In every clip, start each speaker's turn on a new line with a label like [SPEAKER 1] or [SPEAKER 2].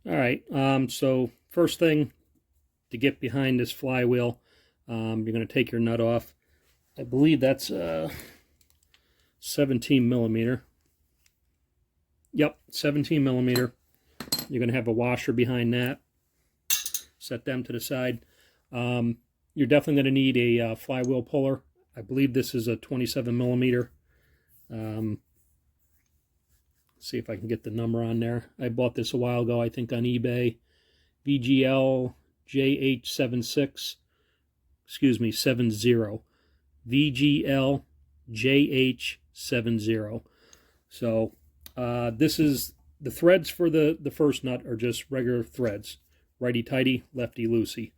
[SPEAKER 1] All right, so first thing to get behind this flywheel, you're going to take your nut off. I believe that's 17 millimeter. Yep, 17 millimeter. You're going to have a washer behind that. Set them to the side. You're definitely going to need a flywheel puller. I believe this is a 27 millimeter. See if I can get the number on there. I bought this a while ago, I think on eBay. VGL JH76, excuse me, 70. VGL JH70. So this is the threads for the first nut are just regular threads, righty tighty, lefty loosey.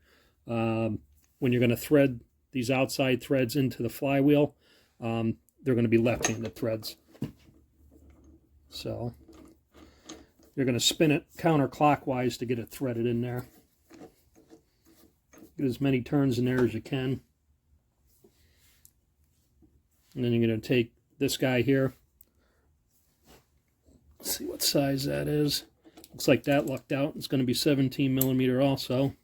[SPEAKER 1] When you're going to thread these outside threads into the flywheel, they're going to be left-handed threads. So you're going to spin it counterclockwise to get it threaded in there. Get as many turns in there as you can. And then you're going to take this guy here. Let's see what size that is. Looks like that lucked out. It's going to be 17 millimeter also.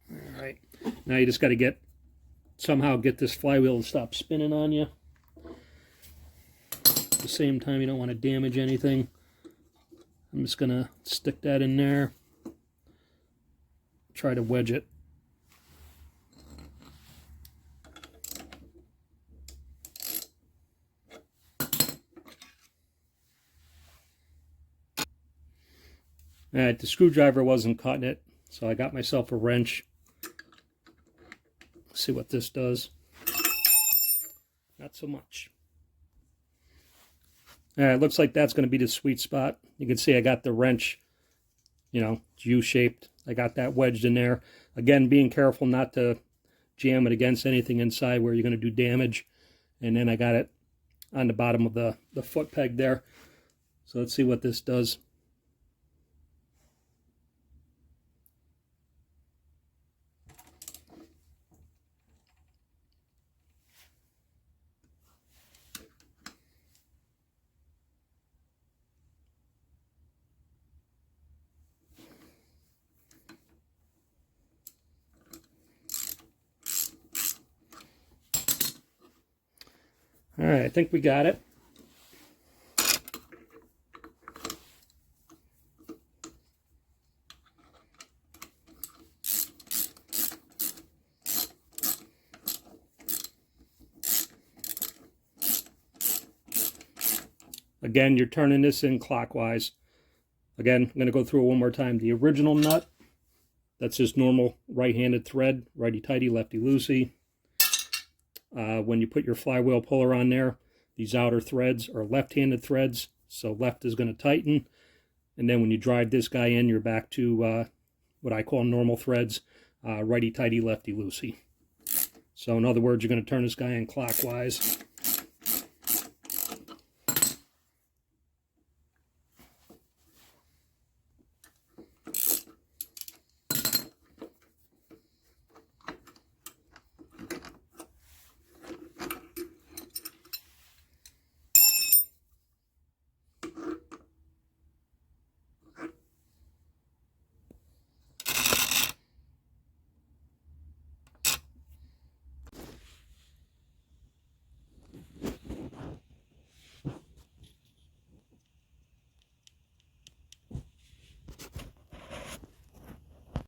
[SPEAKER 1] All right. Now you just got to somehow get this flywheel to stop spinning on you. At the same time, you don't want to damage anything. I'm just going to stick that in there. Try to wedge it. All right, the screwdriver wasn't cutting it, so I got myself a wrench. Let's see what this does. Not so much. All right, looks like that's going to be the sweet spot. You can see I got the wrench, it's U-shaped. I got that wedged in there. Again, being careful not to jam it against anything inside where you're going to do damage. And then I got it on the bottom of the foot peg there. So let's see what this does. All right, I think we got it. Again, you're turning this in clockwise. Again, I'm going to go through it one more time. The original nut, that's just normal right-handed thread, righty-tighty, lefty-loosey. When you put your flywheel puller on there, these outer threads are left-handed threads, so left is going to tighten. And then when you drive this guy in, you're back to what I call normal threads, righty-tighty, lefty-loosey. So in other words, you're going to turn this guy in clockwise.